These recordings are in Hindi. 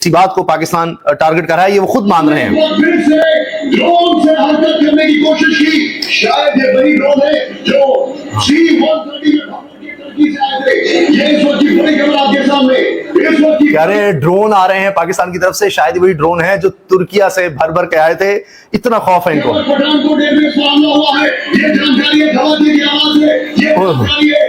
इसी बात को पाकिस्तान टारगेट कर रहा है, ये वो खुद मान रहे हैं। फिर से ड्रोन से हरकत करने की कोशिश की। शायद ये वही ड्रोन है जो C-130 में हमले की तरक्की से आए थे। ये इस वक्त की बड़ी खबर आपके सामने। इस वक्त की कह रहे हैं ड्रोन आ रहे हैं पाकिस्तान की तरफ से, शायद वही ड्रोन है जो तुर्किया से भर भर के आए थे। इतना खौफ है इनको। पठानकोट एयरबेस पर हमला हुआ है, ये जानकारी है धमाके की आवाज है, ये जानकारी है।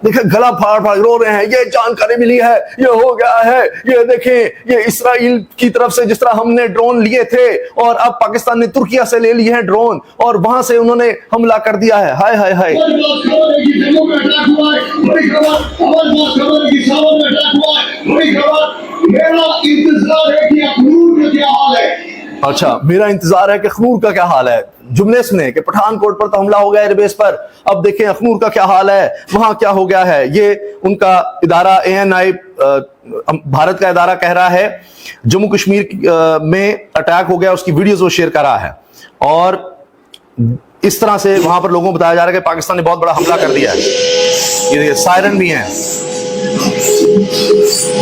देखिए गला फाड़ फाड़ रो रहे हैं, ये जानकारी मिली है, ये हो गया है, ये देखें, ये इसराइल की तरफ से जिस तरह हमने ड्रोन लिए थे और अब पाकिस्तान ने तुर्किया से ले लिए हैं ड्रोन और वहां से उन्होंने हमला कर दिया है। हाय हाय हाय। खबर है कि जम्मू में अटैक हुआ है, बड़ी खबर। खबर है कि सावन में अटैक हुआ है, बड़ी खबर। मेरा इंतजार है कि अखनूर में क्या हाल है। अच्छा, मेरा इंतजार है कि अखनूर का क्या हाल है। जुमले सुने कि पठानकोट पर तो हमला हो गया एयरबेस पर, अब देखें अखनूर का क्या हाल है, वहां क्या हो गया है। ये उनका इदारा ANI भारत का इदारा कह रहा है जम्मू कश्मीर में अटैक हो गया, उसकी वीडियोस वो शेयर कर रहा है और इस तरह से वहां पर लोगों को बताया जा रहा है कि पाकिस्तान ने बहुत बड़ा हमला कर दिया है। ये सायरन भी हैं,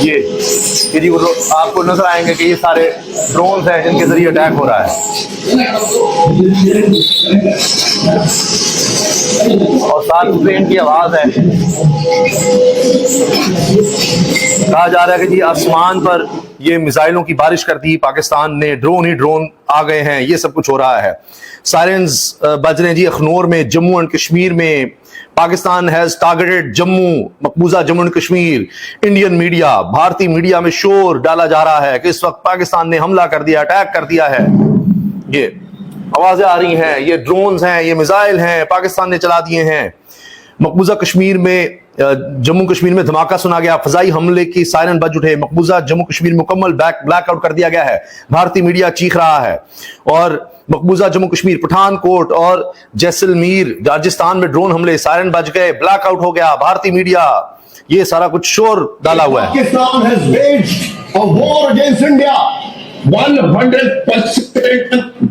ये वो आपको नजर आएंगे कि ये सारे ड्रोन हैं जिनके जरिए अटैक हो रहा है और साथ ट्रेन की आवाज है। कहा जा रहा है कि जी आसमान पर ये मिसाइलों की बारिश कर दी पाकिस्तान ने, ड्रोन ही ड्रोन आ गए हैं, ये सब कुछ हो रहा है। सायरन्स बज रहे हैं जी अखनूर में, जम्मू एंड कश्मीर में। पाकिस्तान हैज टारगेटेड जम्मू, मकबूजा Jammu and Kashmir. Indian media, भारतीय मीडिया में शोर डाला जा रहा है कि इस वक्त पाकिस्तान ने हमला कर दिया, अटैक कर दिया है। ये आवाजें आ रही हैं, ये ड्रोन्स हैं, ये मिसाइल हैं, पाकिस्तान ने चला दिए हैं। मकबूजा कश्मीर में, जम्मू कश्मीर में धमाका सुना गया, फजाई हमले की सायरन बज उठे, मकबूजा जम्मू कश्मीर मुकम्मल ब्लैकआउट कर दिया गया है। भारतीय मीडिया चीख रहा है और मकबूजा जम्मू कश्मीर, पठानकोट और जैसलमेर राजस्थान में ड्रोन हमले, सायरन बज गए, ब्लैकआउट हो गया। भारतीय मीडिया ये सारा कुछ शोर डाला हुआ है। Pakistan has waged a war against India. 100%,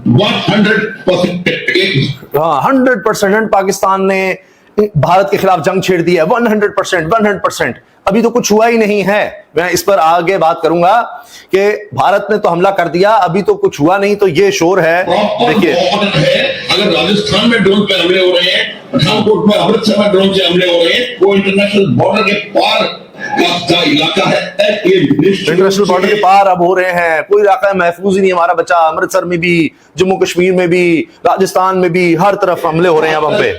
100%. हाँ, 100% पाकिस्तान ने भारत के खिलाफ जंग छेड़ दी है। 100%। अभी तो कुछ हुआ ही नहीं है। मैं इस पर आगे बात करूंगा कि भारत ने तो हमला कर दिया, अभी तो कुछ हुआ नहीं, तो ये शोर है। देखिए अगर राजस्थान में ड्रोन पे हमले हो रहे हैं, पठानकोट में, अमृतसर में ड्रोन से हमले हो रहे हैं, वो इंटरनेशनल बॉर्डर के पार का इलाका है। इंटरनेशनल बॉर्डर के पार अब हो रहे हैं, कोई इलाका महफूज ही नहीं हमारा बचा। अमृतसर में भी, जम्मू कश्मीर में भी, राजस्थान में भी, हर तरफ हमले हो रहे हैं अब हम पे।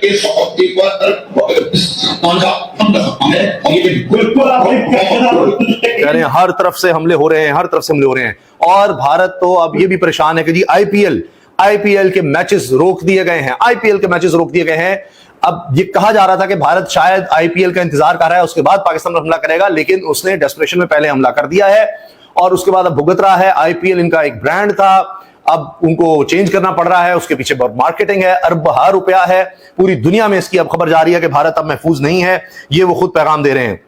कह रहे हैं हर तरफ से हमले हो रहे हैं, हर तरफ से हमले हो रहे हैं। और भारत तो अब ये भी परेशान है कि जी आईपीएल के मैचेस रोक दिए गए हैं। आईपीएल के मैचेस रोक दिए गए हैं। अब ये कहा जा रहा था कि भारत शायद आईपीएल का इंतजार कर रहा है, उसके बाद पाकिस्तान पर हमला करेगा, लेकिन उसने डेस्परेशन में पहले हमला कर दिया है और उसके बाद अब भुगत रहा है। आईपीएल इनका एक ब्रांड था, अब उनको चेंज करना पड़ रहा है, उसके पीछे बहुत मार्केटिंग है, अरब रुपया है। पूरी दुनिया में इसकी अब खबर जा रही है कि भारत अब महफूज नहीं है, ये वो खुद पैगाम दे रहे हैं।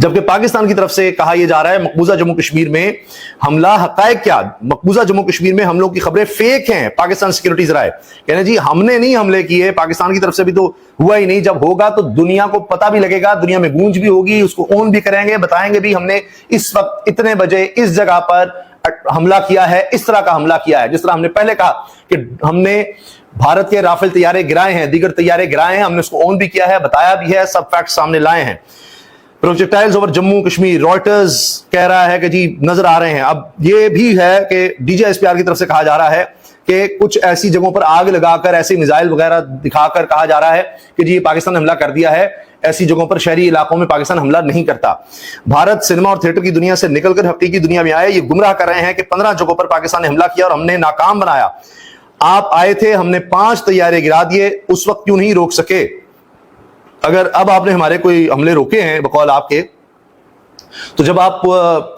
जबकि पाकिस्तान की तरफ से कहा यह जा रहा है मकबूजा जम्मू कश्मीर में हमला हकायक क्या, मकबूजा जम्मू कश्मीर में हमलों की खबरें फेक हैं। पाकिस्तान सिक्योरिटीज राय कहने जी हमने नहीं हमले किए, पाकिस्तान की तरफ से भी तो हुआ ही नहीं। जब होगा तो दुनिया को पता भी लगेगा, दुनिया में गूंज भी होगी, उसको ओन भी करेंगे, बताएंगे भी हमने इस वक्त इतने बजे इस जगह पर हमला किया है, इस तरह का हमला किया है। जिस तरह हमने पहले कहा कि हमने भारत के राफेल तैयारे गिराए हैं, दीगर तैयारे गिराए हैं, हमने उसको ओन भी किया है, बताया भी है, सब फैक्ट सामने लाए हैं। Projectiles over Jammu Kashmir, Reuters कह रहा है कि जी नजर आ रहे हैं। अब ये भी है कि DGSPR की तरफ से कहा जा रहा है कि कुछ ऐसी जगहों पर आग लगाकर, ऐसे मिसाइल वगैरह दिखाकर कहा जा रहा है कि जी पाकिस्तान ने हमला कर दिया है। ऐसी जगहों पर, शहरी इलाकों में पाकिस्तान हमला नहीं करता। भारत सिनेमा और थिएटर की दुनिया से निकलकर हकीकी दुनिया में आए, ये गुमराह कर रहे हैं कि 15 जगहों पर पाकिस्तान ने हमला किया और हमने नाकाम बनाया। आप आए थे, हमने 5 तैयारे गिरा दिए, उस वक्त क्यों नहीं रोक सके? अगर अब आपने हमारे कोई हमले रोके हैं बकौल आपके, तो जब आप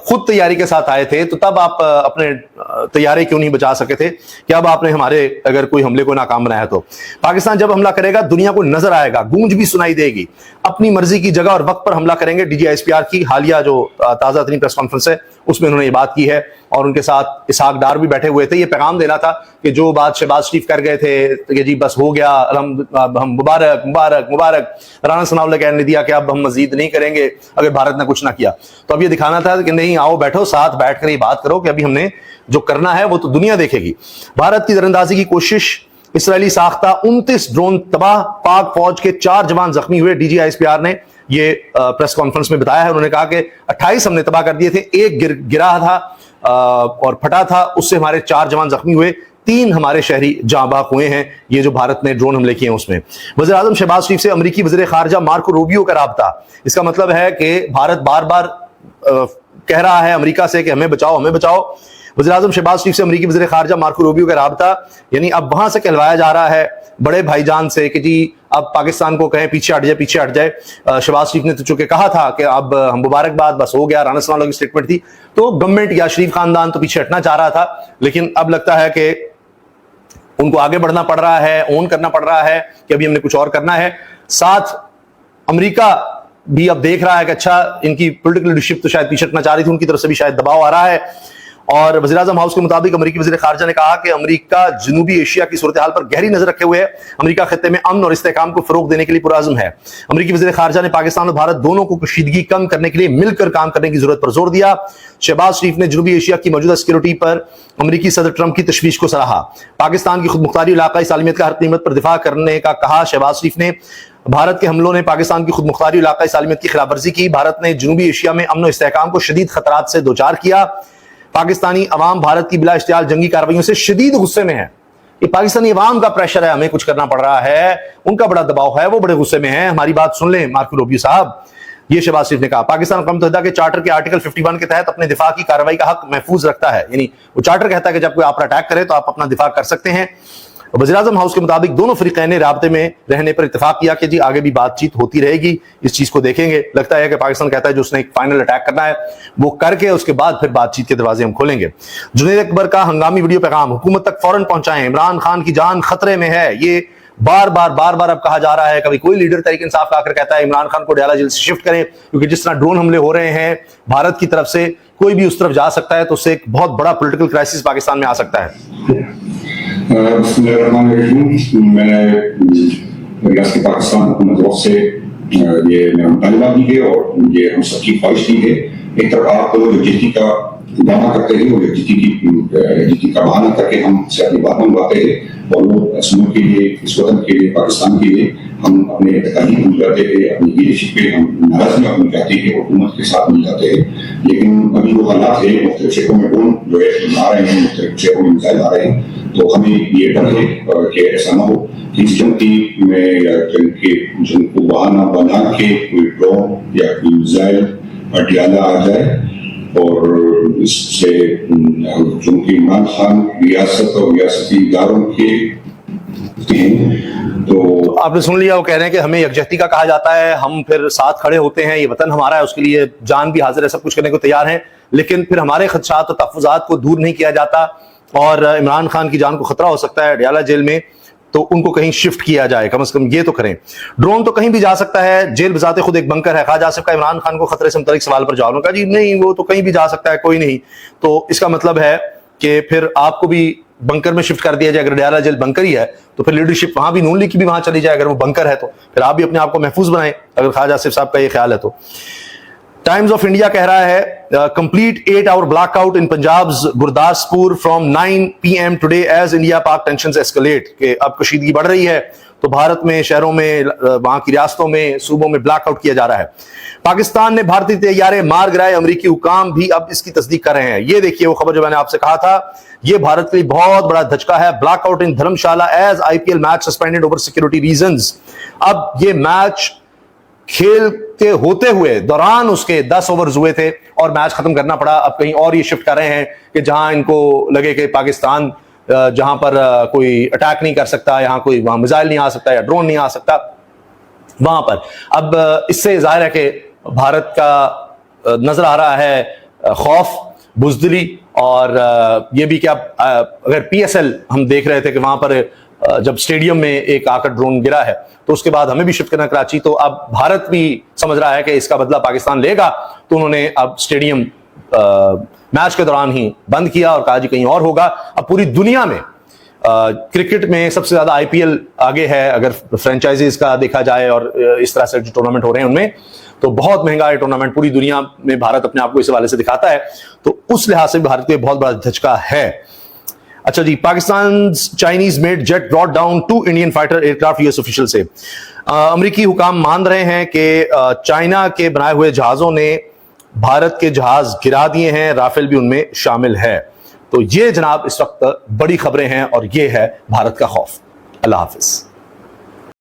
खुद तैयारी के साथ आए थे तो तब आप अपने तैयारी क्यों नहीं बचा सके थे कि अब आपने हमारे अगर कोई हमले को नाकाम बनाया? तो पाकिस्तान जब हमला करेगा दुनिया को नजर आएगा, गूंज भी सुनाई देगी। अपनी मर्जी की जगह और वक्त पर हमला करेंगे। DGSPR की हालिया जो ताजा तरीन प्रेस कॉन्फ्रेंस है उसमें उन्होंने ये बात की है और उनके साथ इसहाक डार भी बैठे हुए थे। ये पैगाम देना था कि जो बात शहबाज शरीफ कर गए थे कि जी बस हो गया, हम मुबारक मुबारक मुबारक, राना सनाउल्लाह कहने दिया कि अब हम मजीद नहीं करेंगे अगर भारत ने कुछ ना किया। तो अब ये दिखाना था कि नहीं, आओ बैठो साथ बैठ कर ये बात करो कि अभी हमने जो करना है वो तो दुनिया देखेगी। भारत की दरअंदाजी की कोशिश, इसराइली साख्ता 29 ड्रोन तबाह, पाक फौज के 4 जवान जख्मी हुए। DGISPR ने ये प्रेस कॉन्फ्रेंस में बताया है। उन्होंने कहा कि 28 हमने तबाह कर दिए थे, एक गिरा था और फटा था, उससे हमारे 4 जवान जख्मी हुए, 3 हमारे शहरी जाँ बाक हुए हैं। ये जो भारत ने ड्रोन हमले किए हैं उसमें। वज़ीर आज़म शहबाज शरीफ से अमेरिकी वज़ीर ख़ारजा मार्को रूबियो का राब्ता। इसका मतलब है कि भारत बार बार कह रहा है अमेरिका से कि हमें बचाओ, हमें बचाओ। वज़ीर आज़म शहबाज शरीफ से अमेरिकी वज़ीर ख़ारजा मार्को रूबियो का राब्ता, यानी अब वहां से कहलवाया जा रहा है बड़े भाईजान से कि जी अब पाकिस्तान को कहें पीछे हट जाए, पीछे हट जाए। शहबाज शरीफ ने तो चूंकि कहा था कि अब हम मुबारकबाद, बस हो गया, राना सनाउल्लाह की स्टेटमेंट थी, तो गवर्नमेंट या शरीफ खानदान तो पीछे हटना चाह रहा था, लेकिन अब लगता है कि उनको आगे बढ़ना पड़ रहा है, ओन करना पड़ रहा है कि अभी हमने कुछ और करना है। साथ अमेरिका भी अब देख रहा है कि अच्छा, इनकी पॉलिटिकल लीडरशिप तो शायद पीछे हटना चाह रही थी, उनकी तरफ से भी शायद दबाव आ रहा है। और वज़ीर आज़म हाउस के मुताबिक अमेरिकी वज़ीर ख़ारजा ने कहा कि अमेरिका जनूबी एशिया की सूरत हाल पर गहरी नजर रखे हुए है। अमेरिका खत्ते में अमन और इस्तेहकाम को फरोग देने के लिए पुरअज़्म है। अमेरिकी वज़ीर ख़ारजा ने पाकिस्तान और भारत दोनों को कशीदगी कम करने के लिए मिलकर काम करने की जरूरत पर जोर दिया। शहबाज शरीफ ने जनूबी एशिया की मौजूदा सिक्योरिटी पर अमेरिकी सदर ट्रंप की तशवीश को सराहा। पाकिस्तान की खुद मुख्तारी इलाकाई सालमियत का हर कीमत पर दिफा करने का कहा। शहबाज शरीफ ने भारत के हमलों ने पाकिस्तान की खुद मुख्तारी इलाकाई सालमियत की खिलाफवर्जी की। भारत ने जनूबी एशिया में अमन और इस्तेहकाम को शदीद खतरात से दोचार किया। पाकिस्तानी अवाम भारत की बिला इश्तियाल जंगी कार्रवाइयों से शदीद गुस्से में है। ये पाकिस्तानी अवाम का प्रेशर है, हमें कुछ करना पड़ रहा है, उनका बड़ा दबाव है, वो बड़े गुस्से में है। हमारी बात सुन लें मार्को रूबियो साहब। ये शहबाज शरीफ ने कहा पाकिस्तान अक़वाम मुत्तहिदा के चार्टर के आर्टिकल 51 के तहत अपने दिफा की कार्रवाई का हक महफूज रखता है। यानी वो चार्टर कहता है कि जब कोई आप पर अटैक करे तो आप अपना दिफा कर सकते हैं। वज़ीर आज़म हाउस के मुताबिक दोनों फ़रीक़ैन ने राब्ते में रहने पर इत्तेफाक किया कि जी आगे भी बातचीत होती रहेगी, इस चीज को देखेंगे। लगता है कि पाकिस्तान कहता है जो उसने एक फाइनल अटैक करना है वो करके उसके बाद फिर बातचीत के दरवाजे हम खोलेंगे। जुनैद अकबर का हंगामी वीडियो पैगाम, हुकूमत तक फौरन पहुंचाएं, इमरान खान की जान खतरे में है। ये बार बार अब कहा जा रहा है। कभी कोई लीडर तहरीक इंसाफ आकर कहता है इमरान खान को डयाला जेल से शिफ्ट करें, क्योंकि जिस तरह ड्रोन हमले हो रहे हैं भारत की तरफ से, कोई भी उस तरफ जा सकता है तो उससे एक बहुत बड़ा पॉलिटिकल क्राइसिस पाकिस्तान में आ सकता है। मैंने रियासत पाकिस्तान हुकूमत से ये मुतालबा की है और ये हम सबकी ख्वाहिश की है। एक तरफ आप यकजहती का दावा करते हैं और यकजहती का बहाना करके हम से अपनी बात मनवाते हैं और वो इस मुल्क के लिए, इस वतन के लिए, पाकिस्तान के लिए हम अपने एतकादी भूल जाते हैं, अपनी लीडरशिप पे हम नाराजगी भूल जाते हैं, हुकूमत के साथ मिल जाते हैं। लेकिन अभी जो हालात है, मुख्तलिफ शहरों में ड्रोन जो है आ रहे हैं, मुख्तलिफ शहरों में मिसाइल आ रहे हैं, तो हमें ये डर है कि ऐसा ना हो कि इस जंगी में या जंग को बहाना बना के कोई ड्रोन या कोई मिसाइल अटियाला आ जाए और इससे चूंकि इमरान खान रियासत और रियासती इदारों के तो आपने सुन लिया, वो कह रहे हैं कि हमें यकजहती का कहा जाता है, हम फिर साथ खड़े होते हैं, ये वतन हमारा है, उसके लिए जान भी हाजिर है, सब कुछ करने को तैयार हैं, लेकिन फिर हमारे खदशात और तहफ़्फ़ुज़ात को दूर नहीं किया जाता और इमरान खान की जान को खतरा हो सकता है डयाला जेल में, तो उनको कहीं शिफ्ट किया जाए, कम से कम ये तो करें। ड्रोन तो कहीं भी जा सकता है, जेल बजाते खुद एक बंकर है। कहा जा सकता है इमरान खान को खतरे से मुतल्लिक सवाल पर जवाब उनका जी नहीं, वो तो कहीं भी जा सकता है, कोई नहीं। तो इसका मतलब है कि फिर आपको भी बंकर में शिफ्ट कर दिया जाए। अगर डयाला जेल बंकर ही है तो फिर लीडरशिप वहां भी, नून लीग की भी वहां चली जाए। अगर वो बंकर है तो फिर आप भी अपने आप को महफूज बनाएं, अगर ख्वाजा आसिफ साहब का ये ख्याल है तो। टाइम्स ऑफ इंडिया कह रहा है complete 8 hour blackout in Punjab Gurdaspur from 9 PM today as India Pak tensions escalate. कि अब कशीदगी बढ़ रही है तो भारत में, शहरों में, वहां की रियासतों में, सूबों में ब्लैकआउट किया जा रहा है। पाकिस्तान ने भारतीय तैयारे मार गिराए, अमेरिकी हुकाम भी अब इसकी तस्दीक कर रहे हैं। ये देखिए वो खबर जो मैंने आपसे कहा था, ये भारत के लिए बहुत बड़ा धचका है। Blackout in Dharamshala as IPL match suspended over security reasons. अब ये मैच खेलते होते हुए दौरान उसके 10 ओवर्स हुए थे और मैच खत्म करना पड़ा। अब कहीं और ये शिफ्ट कर रहे हैं कि जहां इनको लगे कि पाकिस्तान जहां पर कोई अटैक नहीं कर सकता, यहाँ कोई वहां मिसाइल नहीं आ सकता या ड्रोन नहीं आ सकता, वहां पर अब इससे जाहिर है कि भारत का नजर आ रहा है खौफ, बुजदिली और ये भी कि अब अगर PSL हम देख रहे थे कि वहां पर जब स्टेडियम में एक आकर ड्रोन गिरा है तो उसके बाद हमें भी शिफ्ट करना कराची, तो अब भारत भी समझ रहा है कि इसका बदला पाकिस्तान लेगा, तो उन्होंने अब स्टेडियम मैच के दौरान ही बंद किया और कहा जी कहीं और होगा। अब पूरी दुनिया में क्रिकेट में सबसे ज्यादा IPL आगे है अगर फ्रेंचाइजीज का देखा जाए और इस तरह से जो टूर्नामेंट हो रहे हैं उनमें, तो बहुत महंगा है टूर्नामेंट, पूरी दुनिया में भारत अपने आप को इस हवाले से दिखाता है, तो उस लिहाज से भारत के बहुत बड़ा धचका है। अच्छा जी, Pakistan Chinese made jet brought down 2 Indian fighter aircraft, US official से। अमेरिकी हुकाम मान रहे हैं कि चाइना के बनाए हुए जहाजों ने भारत के जहाज गिरा दिए हैं, राफेल भी उनमें शामिल है। तो ये जनाब इस वक्त बड़ी खबरें हैं और ये है भारत का खौफ। अल्लाह हाफिज।